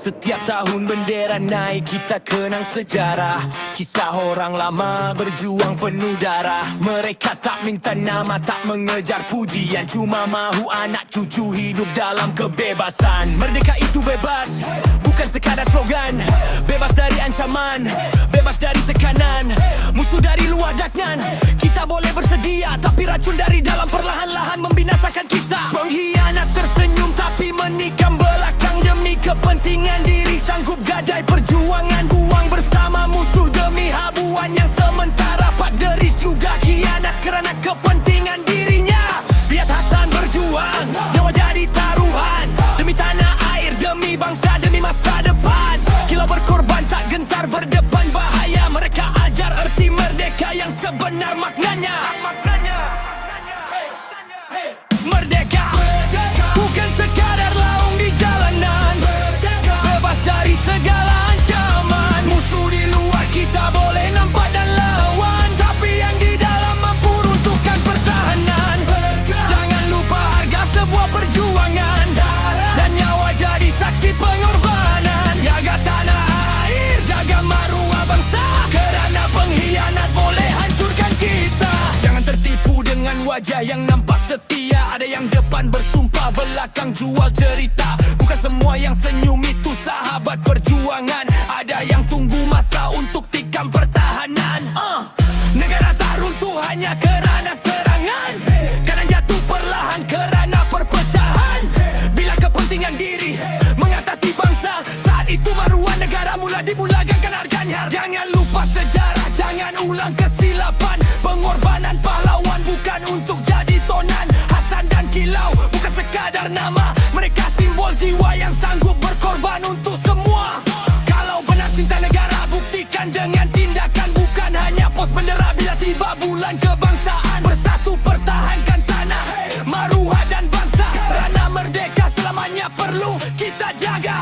Setiap tahun bendera naik, kita kenang sejarah. Kisah orang lama berjuang penuh darah. Mereka tak minta nama, tak mengejar pujian, cuma mahu anak cucu hidup dalam kebebasan. Merdeka itu bebas, bukan sekadar slogan. Bebas dari ancaman, bebas dari tekanan, musuh dari luar daknan. Kita boleh bersedia, tapi racun dari dalam perlahan-lahan membinasakan kita. Pengkhianat tersenyum tapi menikam belakang. Demi kepentingan diri sanggup gadai perjuangan. Buang bersama musuh demi habuan yang sementara. Pak Deris juga khianat kerana kepentingan dirinya. Biar Hasan berjuang, nyawa jadi taruhan. Demi tanah air, demi bangsa, demi masa depan. Kilau berkorban tak gentar berdepan bahaya. Mereka ajar erti merdeka yang sebenar maknanya. Merdeka bukan sekadar laung di jalanan. Bebas dari segala ancaman. Musuh di luar kita boleh nampak dan lawan, tapi yang di dalam mampu runtuhkan pertahanan. Jangan lupa harga sebuah perjuangan, dan nyawa jadi saksi pengorbanan. Jaga tanah air, jaga maruah bangsa, kerana pengkhianat boleh hancurkan kita. Jangan tertipu dengan wajah yang nampak setia. Ada yang depan bersumpah, belakang jual cerita. Bukan semua yang senyum itu sahabat perjuangan. Ada yang tunggu masa untuk tikam pertahanan. Negara tak runtuh hanya kerana serangan, kadang jatuh perlahan kerana perpecahan. Bila kepentingan diri mengatasi bangsa, saat itu maruah negara mula dimulakan harganya. Jangan lupa sejarah, jangan ulang kesilapan. Pengorbanan pahlawan bukan untuk jadi tonan. Hasan dan Kilau bukan sekadar nama, mereka simbol jiwa yang sanggup berkorban untuk semua. Kalau benar cinta negara, buktikan dengan tindakan, bukan hanya pos bendera bila tiba bulan kebangsaan. Bersatu pertahankan tanah, maruah dan bangsa, kerana merdeka selamanya perlu kita jaga.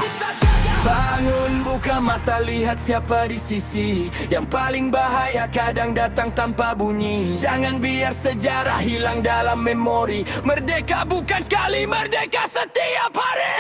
Bangun, buka mata, lihat siapa di sisi. Yang paling bahaya kadang datang tanpa bunyi. Jangan biar sejarah hilang dalam memori. Merdeka bukan sekali, merdeka setiap hari.